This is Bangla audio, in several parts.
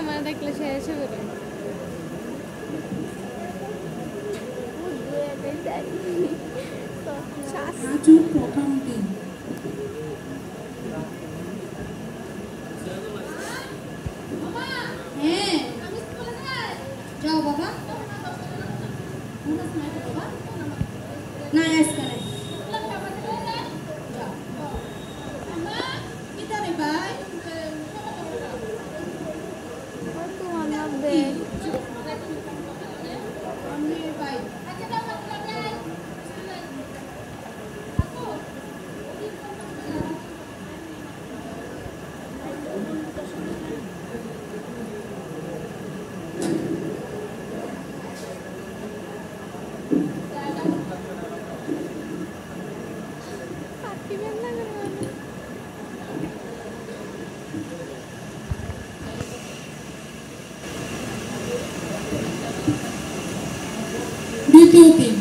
আমার দেখলে সে এসে বলে প্রথম দিন হ্যাঁ যাও বাবা না আজকে নাই ভাই দ্বিতীয় দিন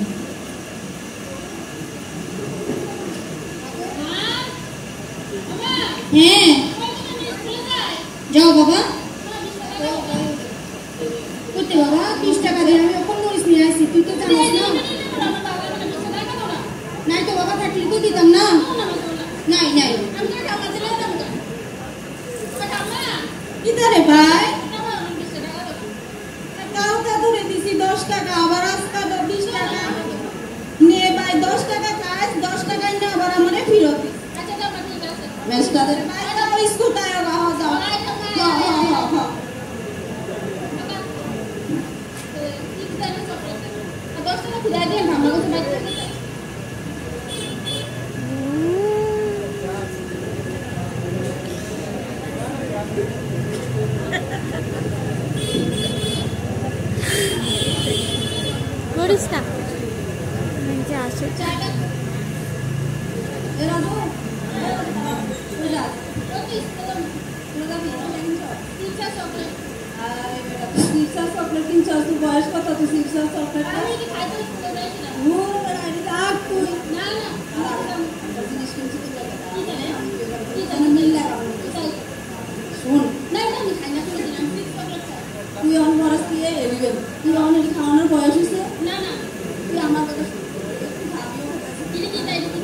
হ্যাঁ যাও বাবা করতে বাবা 30 টাকা দিয়ে আমি ওখান মরিস নিয়ে আসি তুই তো জানিস না নাই তো বাবা থাকলে তো দিতাম না নাই নাই কিতারে ভাই কাউকে ধরে দিছি 10 টাকা আবার আজকে 20 টাকা নে ভাই 10 টাকা কাজ 10 টাকা না আবার আমারে ফেরত দিস আচ্ছা দাও না ঠিক আছে মেস্টাদের ভাই যাও স্কুটারে যাও যাও হ্যাঁ ঠিক আছে চকলেট 10 টাকা খুলে দিয়ে আমরা কাছে বাইরে Barista. Nanti asik. তুই অন বরস দিয়ে এলিগেল তুই অন এর খাওয়ানোর বয়স হইছে না না তুই আমার কথা দিদি কি তাই দিদি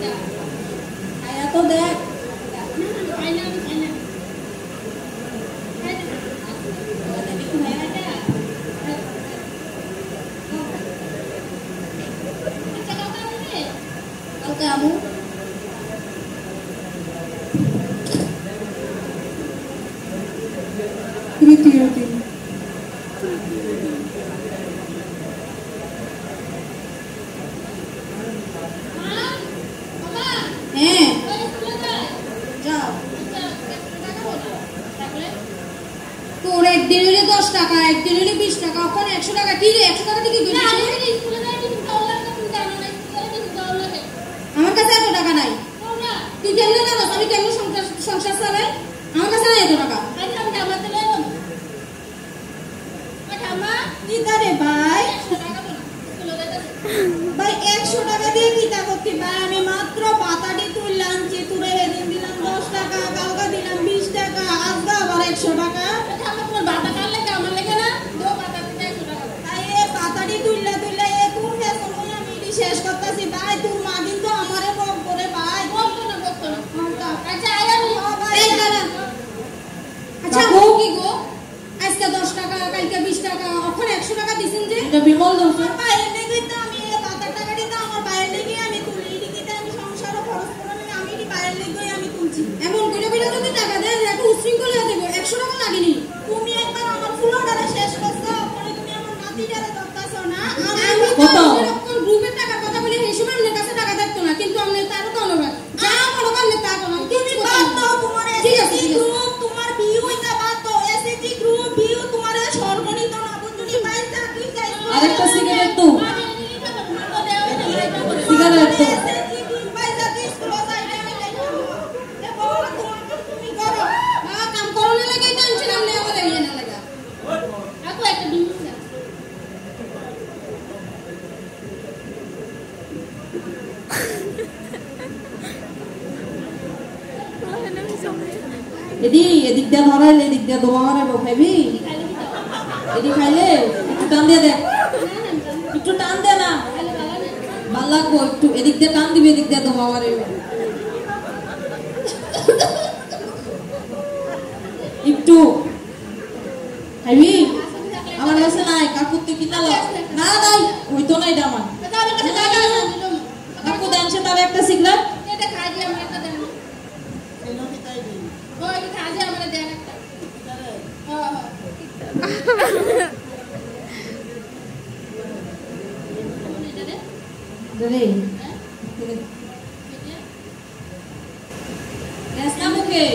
আয়া তো দেখ না না খাই না আমি খাই না খাই না দেখি না এটা আচ্ছা কাকা দিদি কাকা আমু তৃতীয় দিন তোর একদিন হলে 10 টাকা একদিন হলে 20 টাকা ওখানে 100 টাকা কি রে 100 টাকা থেকে দিবি না আমি স্কুলে যাই কিন্তু দাও লাগে তুমি জানো না স্কুলে কিন্তু দাও লাগে আমার কাছে এত টাকা নাই তুই কেমনে জানো আমি কেমনে সংসার চালাই আমার কাছে নাই এত টাকা আচ্ছা আমি আমাতে লইব ঠাম্মা কি দারে ভাই 100 টাকা বল স্কুলে যাইতাছে ভাই 100 টাকা দিয়ে কি তা করতে ভাই আমি মাত্র পাতাটি তুললাম যে তুরে এদিন দিলাম 10 টাকা কালকে দিলাম 20 টাকা আজকে আবার 100 টাকা ঠাম্মা তোমার বাটা কার লাগে আমার লাগে না দো পাতা দিতে 100 টাকা ভাই এই পাতাটি তুললা এ তোর ফেসন কই আমি এটি শেষ করতেছি ভাই তোর মা কিন্তু আমারে বক করে ভাই বকতো না আচ্ছা আয়া ভাই এই দাঁড়া আচ্ছা গো কি গো আজকে 10 টাকা কালকে 20 টাকা ওখানে 100 টাকা দিছেন যে এটা বিমল দাও ভাই এনে কইতা আমি এই পাতার টাকাটি তো আমার বাইরে লাগি আমি তুলি এটি কিতে আমি সংসার খরচ করে আমি এটি বাইরে লাগি আমি তুলছি এমন কইরা যদি টাকা দেন একটু উশৃঙ্খল হয়ে দেব 100 টাকা লাগেনি তুমি একবার আমার ফুলটারে শেষ করছো পরে তুমি আমার নাতিটারে ধরতাছো না আমি কত এরকম গ্রুপের টাকা কথা বলি এই সময় আমার কাছে টাকা থাকতো না কিন্তু আমি তারও তো না যা বড় করলে তা করো তুমি বাদ দাও তোমার এসএসসি গ্রুপ তোমার বিউ এটা বাদ দাও এসএসসি গ্রুপ বিউ তোমার সর্বনিম্ন না বুঝুনি বাইরে চাকরি চাই আরেকটা সিগারেট তো সিগারেট তো এসএসসি গ্রুপ বাইরে চাকরি স্কুল যাইলে আমি দেখো এ বাবা তুমি করো কাম করো না লাগে টেনশন আমনে আমাদের ইয়ে না লাগা আপু একটা বিমু না এদিক দিয়ে ধরাইলে এদিক দিয়ে দোয়া মারাবো ভাবি এটি খাইলে একটু টান দিয়ে দেখ, একটু টান দে না, ভাল লাগবো একটু। এদিক দিয়ে টান দিবি, এদিক দিয়ে তোমার আমার একটু খাইবি। আমার কাছে নাই, কাকু তুই কিনা লো না, নাই হইতো না এটা আমার কাকু দেন সে তার একটা সিগারেট এটা খাই দিয়ে আমার একটা দেন এলো কি তাই দিই ওই খাই দিয়ে আমার দেন একটা দরে ऐसा मुके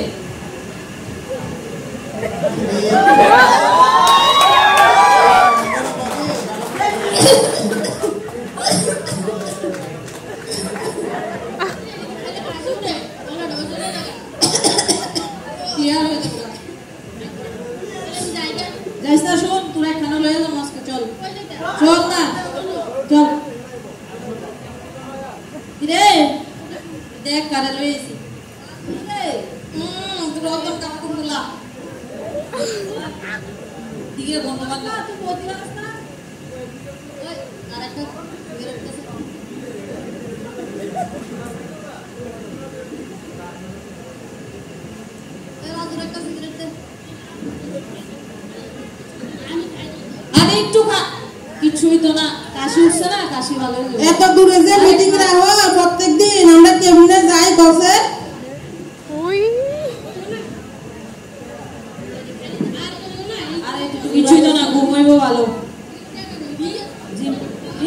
जैसा शोन तुरा खाना ले जा मस्क चल चल ना चल रे देख कर ले इसी तुरा तो काकू मुला दिए बंद मत तू बोती रास्ता ओए अरे को मेरे कैसे तेरा तुरा का सिगरेट दे একটু খা, কিছুই তো না, কাশি উঠছে না, কাশি ভালো হয়ে যাবে। এত দূরে যে মিটিং রাখো প্রত্যেকদিন আমরা কেমনে যাই কসে ওই আরে কিছুই তো না, ঘুমাইবো ভালো।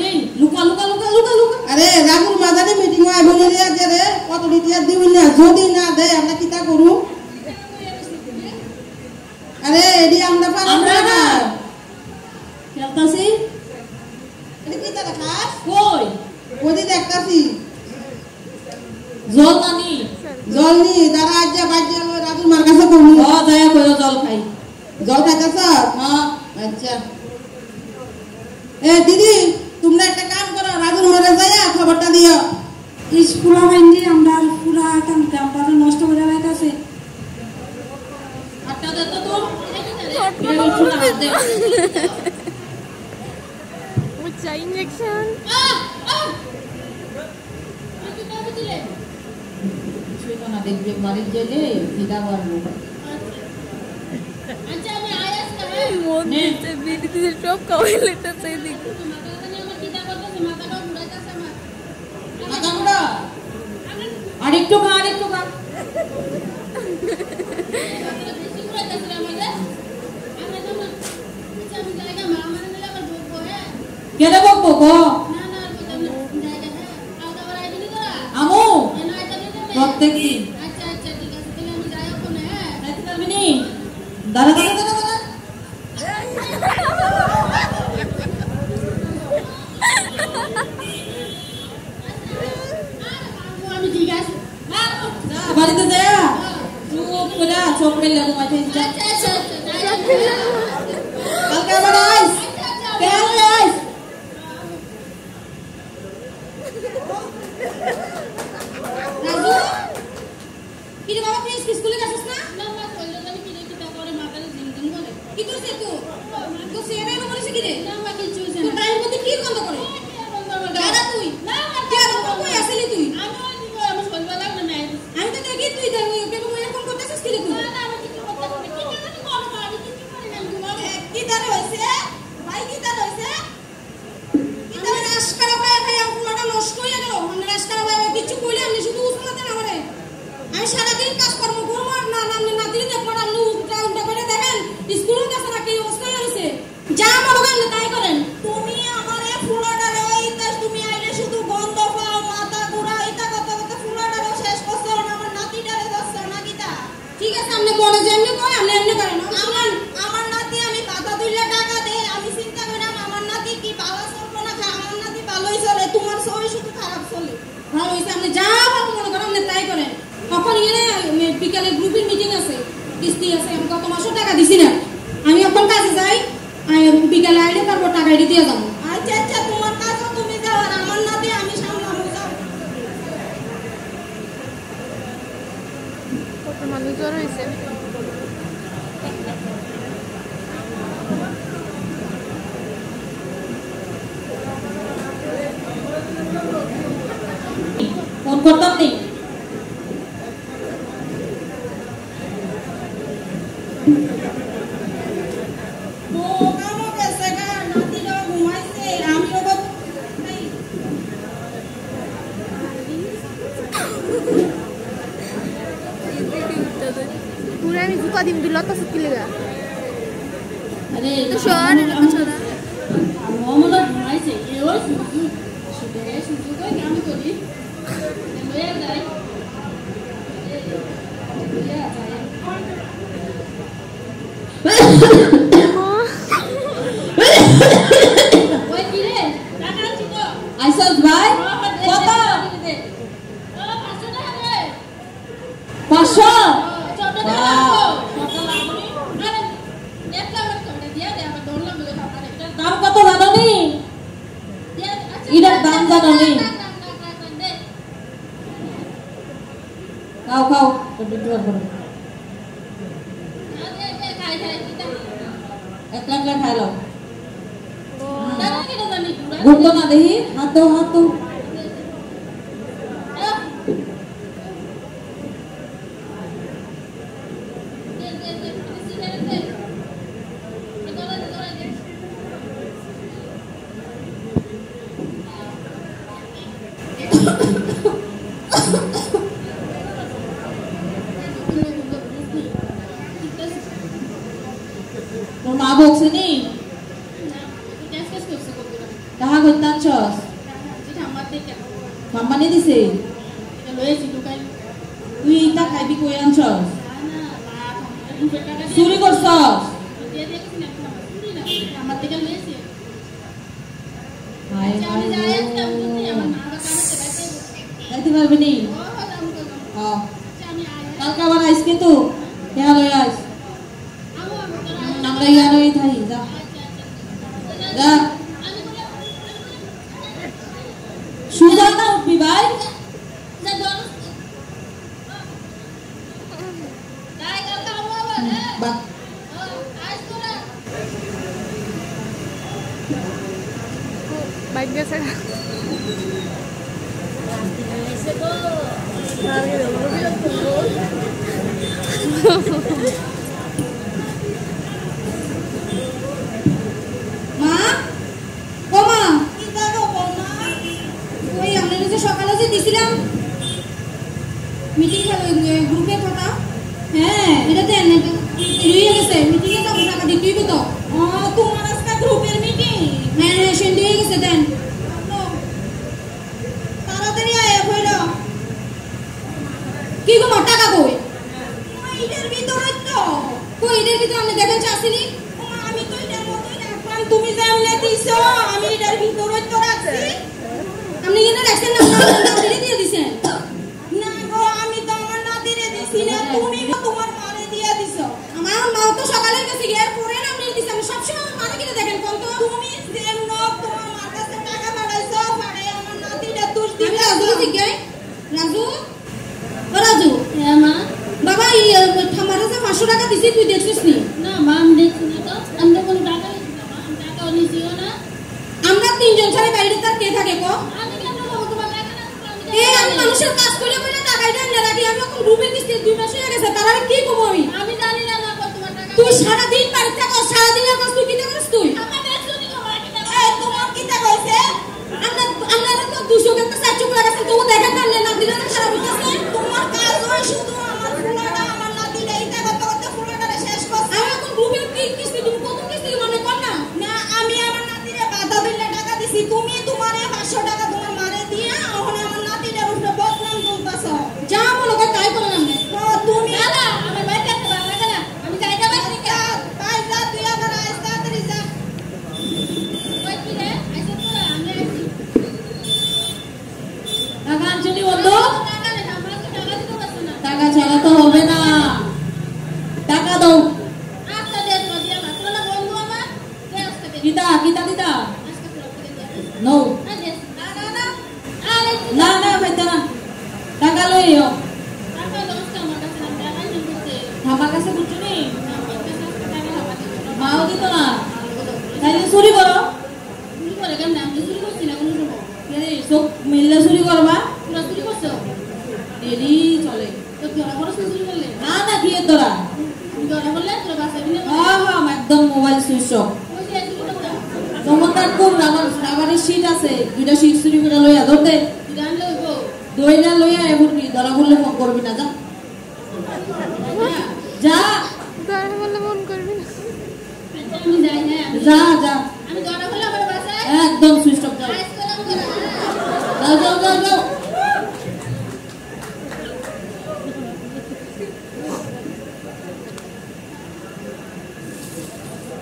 এই লুকা লুকা লুকা লুকা লুকা আরে রাগুর মাদারে মিটিং হয় বলে রে যে রে কত রিটিয়া দিবি না, যদি না দেয় আমরা কিটা করু? আরে এডি আমরা পারা না খেলতাছি এটা কি তারা খাস কই ওদি দেখতাছি জল নানি জল নি দাঁড়া আজ বাজে রাজুর মার কাছে কমু ও যায় কইও জল খাই জল খাইতাছ হ্যাঁ আচ্ছা এ দিদি তোমরা একটা কাম করো রাজুর মারে যায়া খবরটা দিও স্কুল হইনি আমরা পুরা কামটা নষ্ট করে রাখাছে আটটা দে তো তোর इंजेक्शन দেখবে বাড়ির গেলে ফিদা বাড়বো আচ্ছা আমি আয়াস করে মন দিতে বিড়িতে সব খাওয়াই লেটাছে এদিকে আরেকটু খা, আরেকটু খা কেন বকবো গো আমু প্রত্যেক দিন আচ্ছা আচ্ছা ঠিক আছে তাহলে আমি যাই ওখানে হ্যাঁ যাইতে পারবি নি দাঁড়া দাঁড়া দাঁড়া দাঁড়া আমি ঠিক আছে বাড়িতে যা চুপ করে চোখ মেলে ঘুমাইতে যা আচ্ছা আচ্ছা কালকে আবার আইস কালকে আইস রাজু কিরে বাবা তুই স্কুলে গেছিস না না মা কইলো জানি কি রেখে তারপরে মাথায় জিনজিন করে কি করছিস তুই তো সেরে না বলিস কি রে না মা কিছু হইছে তুই না টাইম মধ্যে কি বন্ধ করে দাদা তুই না মা কে আর কই আসলি তুই আমি সকালবেলা না নাই আমি তো দেখি তুই কেন এরকম করতেছিস কি রে তুই না আমি কিছু করতে পারি কি জানি বড় আমি কিছু করি না ঘুমাও কি তার হইছে ভাই কি তার হইছে কি তার রাস্কারা ভাই ভাই পুরোটা নষ্ট হয়ে গেল মানে রাস্কারা ভাই কিছু কইলে আমি শুধু উসমাতে না আমারে আমি সারা দিন কাজ করব করব না নামনে না দিন দেখব আপনি উল্টা উল্টা করে দেখেন স্কুলের কাছে না কি অবস্থা হইছে যা মনে করেন তাই করেন তুমি আমারে পুরোটা লইতা তুমি আইলে শুধু গন্ধ পাও মাথা ঘোরা এটা কথা কথা পুরোটা শেষ করছো না আমার নাতিটারে দছ না কিটা ঠিক আছে আপনি মনে যেমনি কই আপনি এমনি করেন আমার নাতি আমি পাতা তুইলা টাকা দেই আমি চিন্তা কইরাম আমার নাতি কি ভালো চলবে না আমার নাতি ভালোই চলে তোমার সবই শুধু খারাপ চলে ভালো হইছে আপনি যা ভালো মনে করেন আপনি তাই করেন তখন এনে বিকালে গ্রুপের মিটিং আছে কিস্তি আছে আমি গত মাসে টাকা দিছি না আমি এখন কাজে যাই আমি বিকালে আইলে তারপর টাকা দিতে যাবো আচ্ছা আচ্ছা তোমার কাজও তুমি যাও আর আমার নাতি আমি সামলাবো যাও কত মানুষ জ্বর হয়েছে চুপ করতাম নি पूरा আমি জুকা দিম দিল তো সুকি লাগা আরে শোন ছোড়া মোমলা ঘুমাইছে এ ওই সুজু কই আমি করি লয়ে যাই ওই কি রে টাকা আনছি তো আইসস ভাই কত 500 টাকা রে 500 দাম কত জানো নি এটার দাম জানো নি খাও খাও এক লাখ খাই লো ঘুরতো না দেখি হাত দাও হাত দাও তোর মা বলছে নি কাহা কইতান ছস ঠাম্মানি দিছে তুই ইটা খাইবি কই আনছস চুরি করছস যাইতে পারবি নি কালকে আবার আইস কিন্তু কেহা লই আইস আমরা ইয়ানই থাই যা যা সুজা না উঠবি ভাই বাইক গেছে মা ও মা কি দাও বৌমা ওই আমরা যে সকালে যে দিছিলাম মিটিং গ্রুপে কথা হ্যাঁ এটা দেন রুইয়ে গেছে মিটিং এ যাবো টাকা দিতেই তো ও তোমার আজকে গ্রুপের মিটিং হ্যাঁ হ্যাঁ সেন্ড হয়ে গেছে দেন তাড়াতাড়ি আয় কইলো কি গো মা টাকা কই এটার ভিতরে তো কই এটার ভিতরে আপনি দেখেন চাইছিনি আমি তো এটার মধ্যে রাখলাম তুমি জানলে দিছো আমি এটার ভিতরে তো রাখছি আপনি এখানে রাখছেন না আপনার নাতিরে দিয়ে দিছেন না গো আমি তো আমার নাতিরে দিছি না তুমি তোমার মারে দিয়ে দিছো আমার মা তো সকালে গেছে এর পরে না আপনি দিছেন সব সময় আমার মারে কিনে দেখেন কোন তো তুমি যেন তোমার মার কাছে টাকা পাঠাইছো পারে আমার নাতিরে দোষ দিবে রাজু দিকে রাজু ও রাজু হ্যাঁ মা বাবা এই ঠামারে যে 500 টাকা দিছি তুই দেখছিস নি না মা আমি দেখছি না তো আমরা কোনো টাকা নিছি না মা টাকা নিছিও না আমরা তিনজন ছাড়া বাইরে তার কে থাকে কো আমি কেন বলবো তোমার টাকা না আমি মানুষের কাজ করে করে টাকা দেন না রাখি আমি এখন রুমে কিস্তি 2 মাস হয়ে গেছে তারা কি কব আমি জানি না না তোমার টাকা তুই সারা দিন বাড়ি থাকো সারা দিনের কাজ তুই কি করিস তুই আমার দেখছো নি তোমার কি টাকা এই তোমার কি টাকা হইছে আমরা তো 200 টাকা 400 টাকা গেছে তুমি দেখেন না দিলে না খারাপ হইছে তোমার কাজ হয় শুধু আমার ফুলাটা আমার নাতিটা এটা কত ফুলাটা শেষ করছে আমি এখন রুমে কি কিস্তি তুমি কত কিস্তি মনে কর না না আমি আমার নাতিরে বাধা দিলে টাকা দিছি তুমি তোমারে 500 টাকা তোমার মারে দিয়া এখন আমার নাতিটার উপরে বদনাম তুলতাছো যা বলো তাই করলাম না তুমি দাদা আমার বাইরে যেতে পারবে না আমি জায়গা বাইরে পাই যা তুই আবার আইস তাড়াতাড়ি যা কই কি রে আইসো তো আমি আইছি টাকা আনছনি বন্ধু টাকা নে আমরা তো টাকা দিতে পারছ না টাকা ছাড়া তো হবে না টাকা দাও আচ্ছা দে তো দিয়া মাত্র না বন্ধু আমার দে আজকে দে কিতা দিতা আজকে তোকে দে নো না না ভাইতা না টাকা লইও টাকা দোস্ত আমার কাছে না টাকা নিতে বলতে আমার কাছে বুঝছো নি মাও দিত না তাইলে চুরি করো চুরি করে কেন আমি চুরি করছি না কোনো সময় আরে সব মিললে চুরি করবা পুরো তোমরা চুরি করছো ডেলি চলে তো ধরা পড়ে চুরি করলে না না কি তোরা তুমি ধরা পড়লে তোরা বাসা দিলে হ্যাঁ হ্যাঁ একদম মোবাইল সুইচ অফ ওই যে চুরি করলা তোমার খুব রাবারের শীট আছে দুইটা শীট চুরি করে লইয়া ধরতে তুই আনলে হইবো দইটা লইয়া এখন কি ধরা বললে ফোন করবি না যা যা ধরা বললে মন করবি না আমি যাই হ্যাঁ যা যা আমি ধরা পড়লে আমার বাসায় একদম সুইচ অফ যাও আইস করলাম ধরা যাও যাও যাও যাও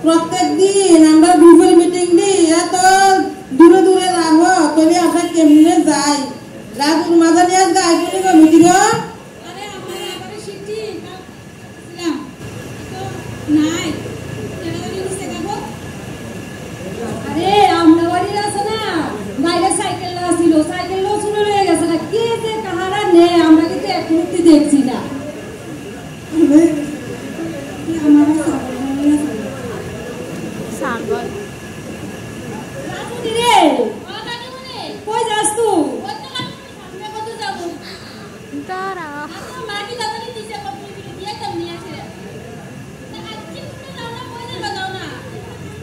প্রত্যেক দিন আমরা গ্রুপের মিটিং দিই এত দূরে দূরে রাখবো তবে আমরা কেমনে যাই রাজুর মাঝে নিয়ে যাই তুমি মিটিং আরে আমরা আবার শিখছি না নাই কেন নিতে যাবো আরে আমরা বাড়ি আছে না বাইরে সাইকেল আসছিল সাইকেল চুরি হয়ে গেছে না কে যে কাহারা নে আমরা কিন্তু এক মুহূর্তে দেখছি না সাগর রাজুদি রে কই যাস তুই তারা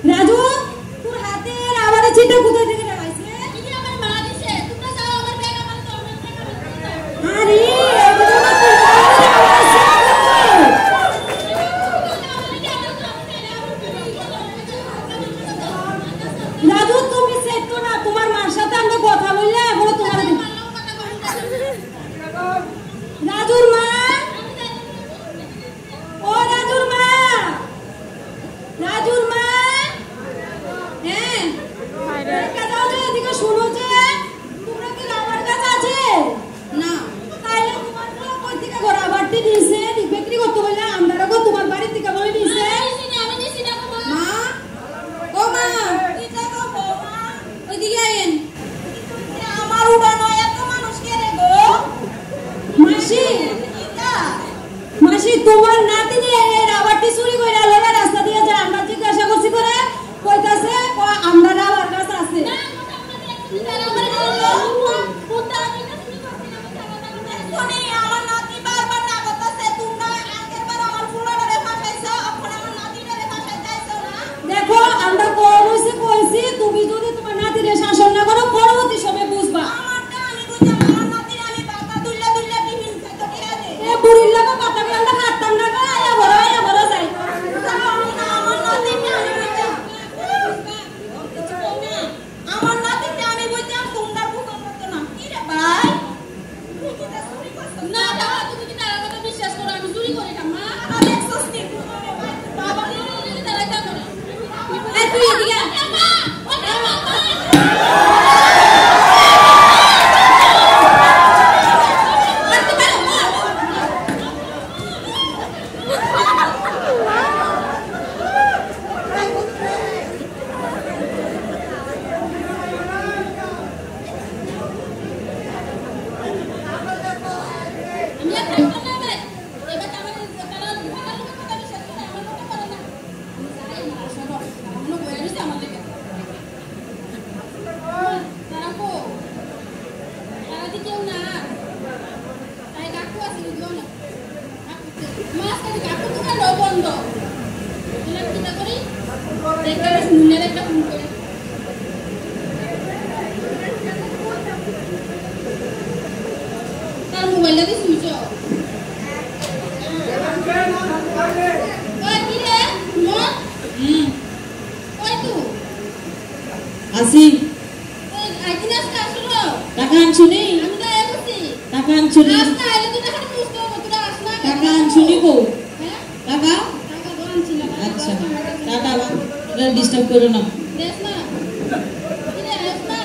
রাজু তোর হাতে আবার চিঠি কোথায় থেকে লাগাইছে আরে রাজু তুমি সেতো না তোমার মার সাথে আমরা কথা বললে এখন তোমার রাজুর মা ও রাজুর মা রাজুর মা হ্যাঁ বাইরে দাও যে এদিকে শুনো যে তোমরা কি আমার কাছে আছে না তাইলে তোমার তো কই থেকে ঘোরা বাড়তি দিছে বিক্রি করতে বললে আমরা রাখো তোমার বাড়ি থেকে বলে দিছে মা ও মা এটা তো বৌমা ওইদিকে আইন আমার উড়ানো এত মানুষ কে রে গো মাসি এটা মাসি তোমার নাতিনি এই রাবারটি চুরি কইরা লড়া রাস্তা দিয়ে যায় আমরা জিজ্ঞাসা করছি করে কইতাছে আমরা রাবার কাছে আছে শুনি আমার নাতি বারবার না করতেছে তোমরা আগের বার আমার ফুলারে ফাঁসাইছো এখন আমার নাতিটারে ফাঁসাইছো না দেখো আমরা কইছি কইছি তুমি যদি তোমার নাতিরে শাসন না করো পরবর্তী সময় বুঝবা আমারটা আমি বুঝলাম আমার নাতির আমি বাবা দুল্লা দুল্লা টিফিন খাইতো কে দে এ বুড়ির লাগা কথা কি আমরা খাতাম না গো আয়া বড় যাই আমার নাতিটা আমি বুঝলাম আমার নাতিটা আমি বুঝলাম তোমরা ভুকম করতে না কি রে ভাই না বাবা তুমি কি তার কথা বিশ্বাস করো আমি চুরি করি না মা দেখছস নি বাবা নিয়ে তারা কেন করে এই তুই এদিকে আয়। মা ও মা আমি আর থাকবো না এবারে এবার আমাদের তারা লোকের কথা বিশ্বাস করে আমার লোকে করে না যাই না শোনো এখনো বইয়া দিছে আমার দিকে তারা কো তারা দি কেউ না তাই কাকু আছে বুঝলো না মাস কাটি কাকু দোকান বন্ধ এগুলো কিনা করি দেখতে শুনলে একটা ফোন করে তার মোবাইলটা দিয়ে শুনছ ওই কি রে মন ওই তুই আসি ওই আইতি নাস্তা আসলো টাকা আনছুনি আমি তো এসেছি টাকা আনছুনি নাস্তা এলে তুই দেখাতে বুঝতে হবে তুই আসনা টাকা আনছুনি কো হ্যাঁ টাকা টাকা তো আনছি না আচ্ছা টাকা ডিস্টার্ব করো না দেখ না কি রে আসনা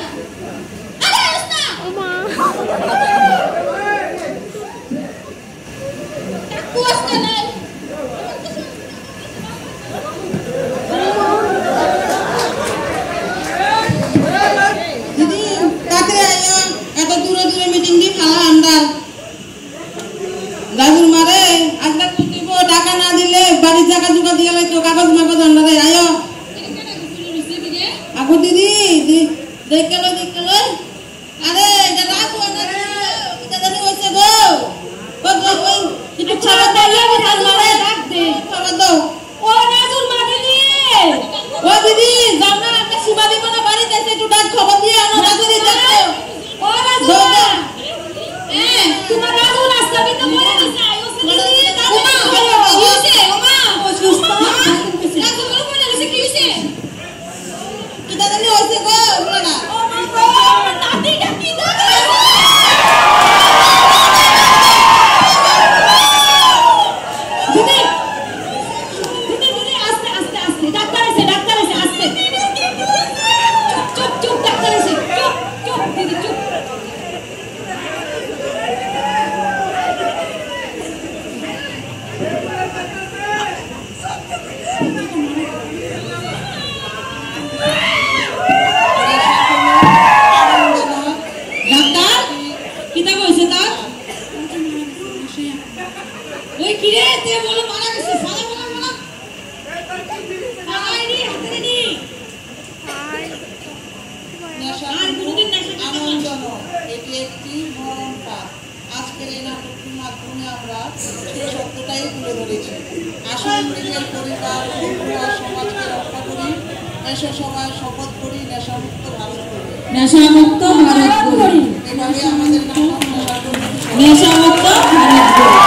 আরে আসনা ও মা কাকু আসতে নাই দিদি তাড়াতাড়ি আইও এত দূরে দূরে মিটিং দি খালা আন্দার রাজুর মারে আজকে কুটিব টাকা না দিলে বাড়ির জায়গা জুগা দিয়ে লাইতো কাগজ মাগজ আন্দারে আইও আগো দিদি দেখে লই আরে এটা রাখো না কিটা জানি হইছে গো ওই একটু খাবার দাইয়া মারে ডাক দে খাবার দাও ও নাজুর মা দিদি ও দিদি যাও না আমরা সীমা দিব না বাড়িতে এসে একটু ডাক খবর দিয়ে আনো নাজুরি দেখো ও নাজুর মা তোমার নাজুর রাস্তা বিতে বলে দিছে আইওছে দিদি ওমা কি হইছে ওমা নাজুর বলে দিছে কি হইছে কিটা জানি হইছে গো ওনারা ও মা গো নাতিটা কি জানে দিদি আস্তে আস্তে আস্তে ডাক্তার আছে আস্তে চুপ ডাক্তার আছে চুপ দিদি চুপ ডাক্তার কিটা কইছে তার ওই কি রে তে বলো মারা গেছে ফালা আইনি হাতে নি আর কোনদিন নেশা আনন্দ এটি একটি মরণ পাপ আজকের এই নাটকটির মাধ্যমে আমরা সেই সত্যটাই তুলে ধরেছি আসল নিজের পরিবার বন্ধু আর সমাজকে রক্ষা করি এসে সবাই শপথ করি নেশামুক্ত ভারত করি নেশামুক্ত ভারত গড়ি এভাবে আমাদের নাটক নেশামুক্ত ভারত গড়ি